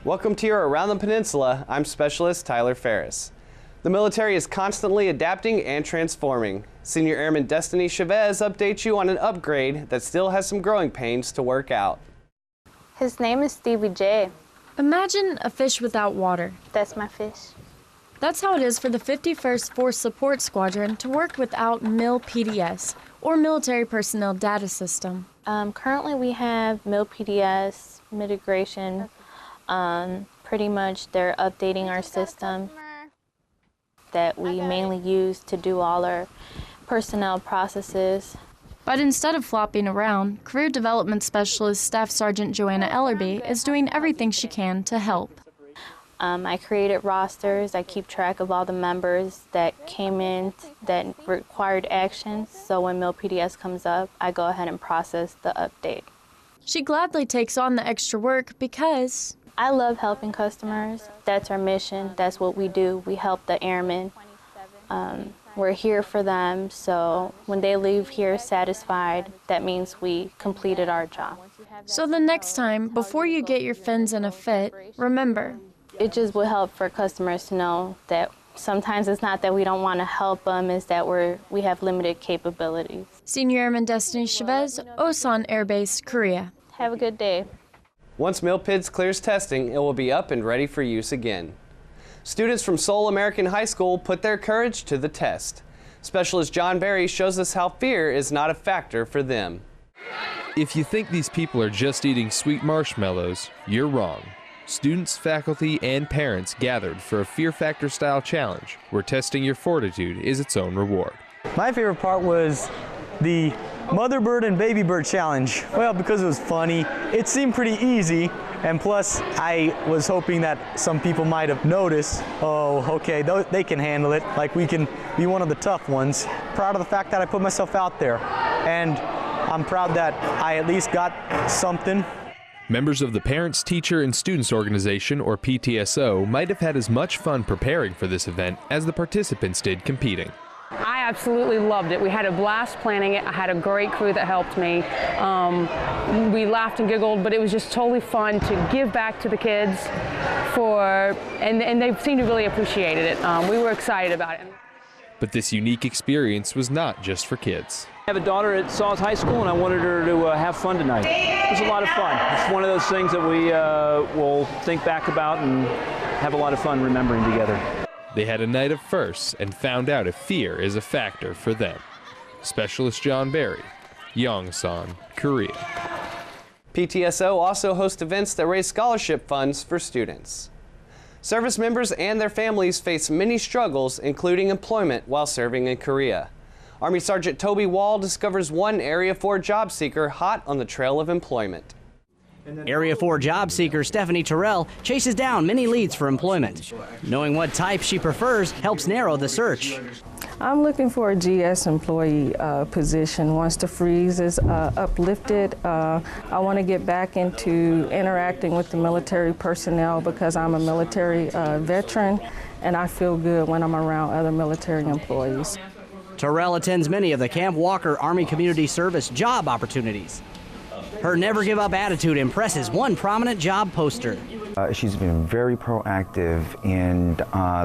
Welcome to your Around the Peninsula. I'm Specialist Tyler Ferris. The military is constantly adapting and transforming. Senior Airman Destiny Chavez updates you on an upgrade that still has some growing pains to work out. His name is Stevie J. Imagine a fish without water. That's my fish. That's how it is for the 51st Force Support Squadron to work without MIL PDS, or Military Personnel Data System. Currently we have MIL PDS, mitigation. Pretty much they're updating our system that we mainly use to do all our personnel processes. But instead of flopping around, Career Development Specialist Staff Sergeant Joanna Ellerby is doing everything she can to help. I created rosters. I keep track of all the members that came in that required action. So when MIL PDS comes up, I go ahead and process the update. She gladly takes on the extra work because I love helping customers. That's our mission. That's what we do. We help the airmen. We're here for them, so when they leave here satisfied, that means we completed our job. So the next time, before you get your fins in a fit, remember, it just will help for customers to know that sometimes it's not that we don't want to help them, it's that we have limited capabilities. Senior Airman Destiny Chavez, Osan Air Base, Korea. Have a good day. Once MILPIDS clears testing, it will be up and ready for use again. Students from Seoul American High School put their courage to the test. Specialist John Berry shows us how fear is not a factor for them. If you think these people are just eating sweet marshmallows, you're wrong. Students, faculty, and parents gathered for a Fear Factor style challenge where testing your fortitude is its own reward. My favorite part was the Mother Bird and Baby Bird challenge. Well, because it was funny, it seemed pretty easy, and plus I was hoping that some people might have noticed, oh, okay, they can handle it, like we can be one of the tough ones. Proud of the fact that I put myself out there, and I'm proud that I at least got something. Members of the Parents, Teacher, and Students Organization, or PTSO, might have had as much fun preparing for this event as the participants did competing. I absolutely loved it. We had a blast planning it. I had a great crew that helped me. We laughed and giggled, but it was just totally fun to give back to the kids and they seemed to really appreciate it. We were excited about it. But this unique experience was not just for kids. I have a daughter at Sauls High School, and I wanted her to have fun tonight. It was a lot of fun. It's one of those things that we will think back about and have a lot of fun remembering together. They had a night of firsts and found out if fear is a factor for them. Specialist John Berry, Yongsan, Korea. PTSO also hosts events that raise scholarship funds for students. Service members and their families face many struggles, including employment while serving in Korea. Army Sergeant Toby Wall discovers one Area 4 job seeker hot on the trail of employment. Area 4 job seeker Stephanie Terrell chases down many leads for employment. Knowing what type she prefers helps narrow the search. I'm looking for a GS employee position. Once the freeze is uplifted, I want to get back into interacting with the military personnel because I'm a military veteran and I feel good when I'm around other military employees. Terrell attends many of the Camp Walker Army Community Service job opportunities. Her never-give-up attitude impresses one prominent job poster. She's been very proactive in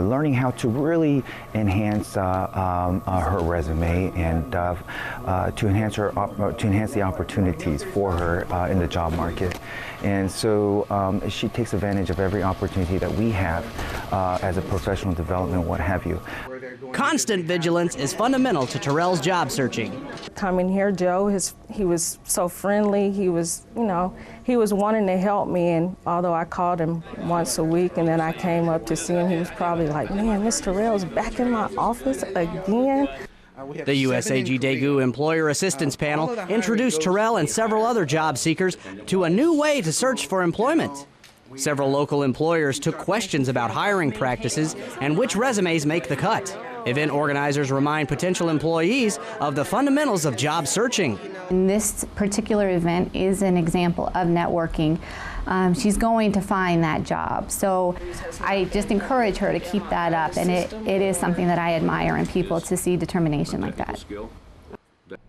learning how to really enhance her resume and to enhance the opportunities for her in the job market. And so she takes advantage of every opportunity that we have as a professional development, what have you. Constant vigilance is fundamental to Terrell's job searching. Coming here, Joe, he was so friendly. He was, he was wanting to help me, and although I called him once a week and then I came up to see him, he was probably like, man, Mr. Terrell's back in my office again. The USAG Daegu Employer Assistance Panel introduced Terrell and several other job seekers to a new way to search for employment. Several local employers took questions about hiring practices and which resumes make the cut. Event organizers remind potential employees of the fundamentals of job searching. And this particular event is an example of networking. She's going to find that job. So I just encourage her to keep that up, and it is something that I admire in people, to see determination like that.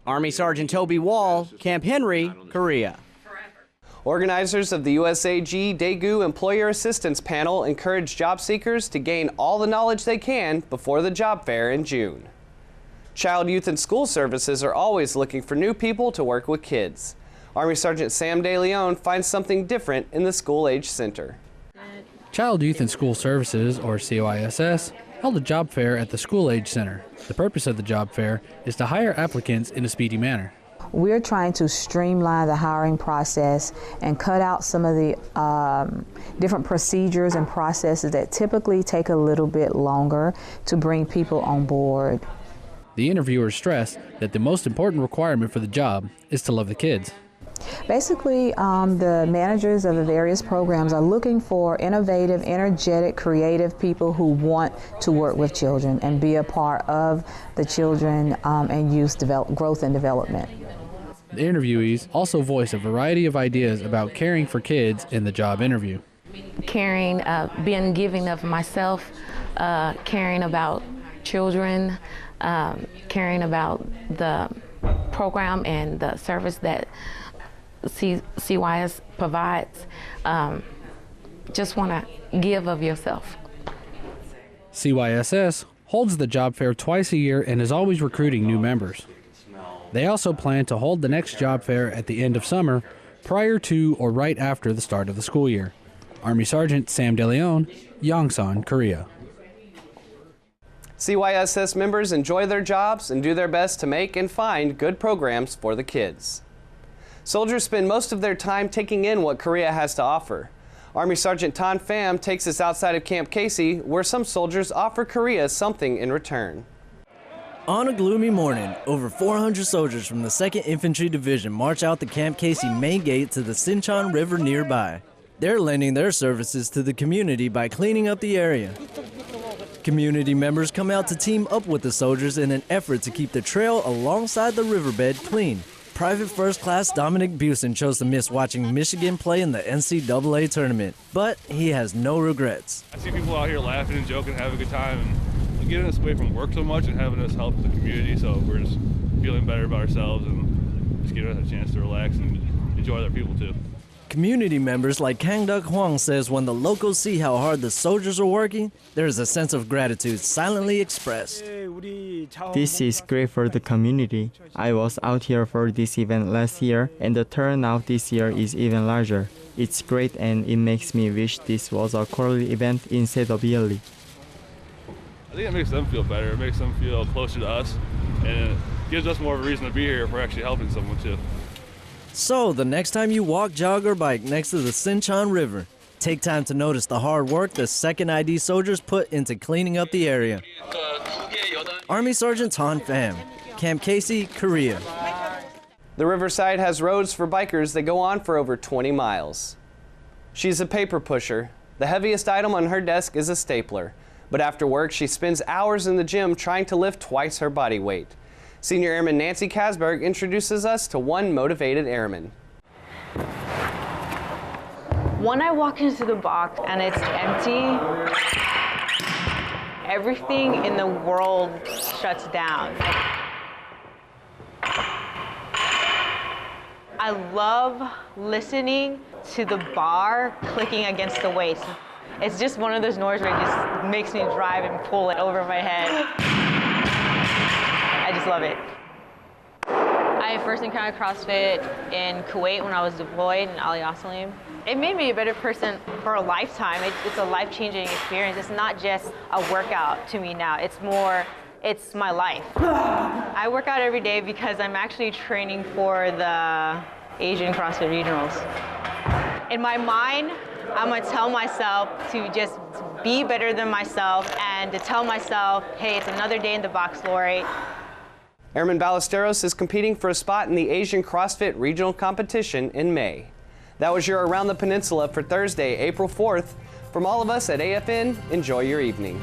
Army Sergeant Toby Wall, Camp Henry, Korea. Organizers of the USAG Daegu Employer Assistance Panel encourage job seekers to gain all the knowledge they can before the job fair in June. Child, Youth, and School Services are always looking for new people to work with kids. Army Sergeant Sam DeLeon finds something different in the School Age Center. Child, Youth, and School Services, or CYSS, held a job fair at the School Age Center. The purpose of the job fair is to hire applicants in a speedy manner. We're trying to streamline the hiring process and cut out some of the different procedures and processes that typically take a little bit longer to bring people on board. The interviewers stress that the most important requirement for the job is to love the kids. Basically, the managers of the various programs are looking for innovative, energetic, creative people who want to work with children and be a part of the children and youth growth and development. The interviewees also voice a variety of ideas about caring for kids in the job interview. Caring, being giving of myself, caring about children, caring about the program and the service that CYS provides. Just want to give of yourself. CYSS holds the job fair twice a year and is always recruiting new members. They also plan to hold the next job fair at the end of summer, prior to or right after the start of the school year. Army Sergeant Sam DeLeon, Yongsan, Korea. CYSS members enjoy their jobs and do their best to make and find good programs for the kids. Soldiers spend most of their time taking in what Korea has to offer. Army Sergeant Tan Pham takes us outside of Camp Casey, where some soldiers offer Korea something in return. On a gloomy morning, over 400 soldiers from the 2nd Infantry Division march out the Camp Casey main gate to the Sinchon River nearby. They're lending their services to the community by cleaning up the area. Community members come out to team up with the soldiers in an effort to keep the trail alongside the riverbed clean. Private First Class Dominic Busen chose to miss watching Michigan play in the NCAA tournament, but he has no regrets. I see people out here laughing and joking, having a good time, and getting us away from work so much and having us help the community, so we're just feeling better about ourselves and just giving us a chance to relax and enjoy other people too. Community members like Kang Duck Hwang says when the locals see how hard the soldiers are working, there is a sense of gratitude silently expressed. This is great for the community. I was out here for this event last year, and the turnout this year is even larger. It's great, and it makes me wish this was a quarterly event instead of yearly. I think it makes them feel better. It makes them feel closer to us, and it gives us more of a reason to be here if we're actually helping someone too. So, the next time you walk, jog, or bike next to the Sinchon River, take time to notice the hard work the 2nd ID soldiers put into cleaning up the area. Army Sergeant Tan Pham, Camp Casey, Korea. The Riverside has roads for bikers that go on for over 20 miles. She's a paper pusher. The heaviest item on her desk is a stapler. But after work, she spends hours in the gym trying to lift twice her body weight. Senior Airman Nancy Kasberg introduces us to one motivated airman. When I walk into the box and it's empty, everything in the world shuts down. I love listening to the bar clicking against the waist. It's just one of those noises where it just makes me drive and pull it over my head. I just love it. I first encountered CrossFit in Kuwait when I was deployed in Ali Asalim. It made me a better person for a lifetime. It's a life-changing experience. It's not just a workout to me now. It's my life. I work out every day because I'm actually training for the Asian CrossFit Regionals. In my mind, I'm gonna tell myself to just be better than myself and to tell myself, hey, it's another day in the box, Lori. Airman Ballesteros is competing for a spot in the Asian CrossFit Regional Competition in May. That was your Around the Peninsula for Thursday, April 4th. From all of us at AFN, enjoy your evening.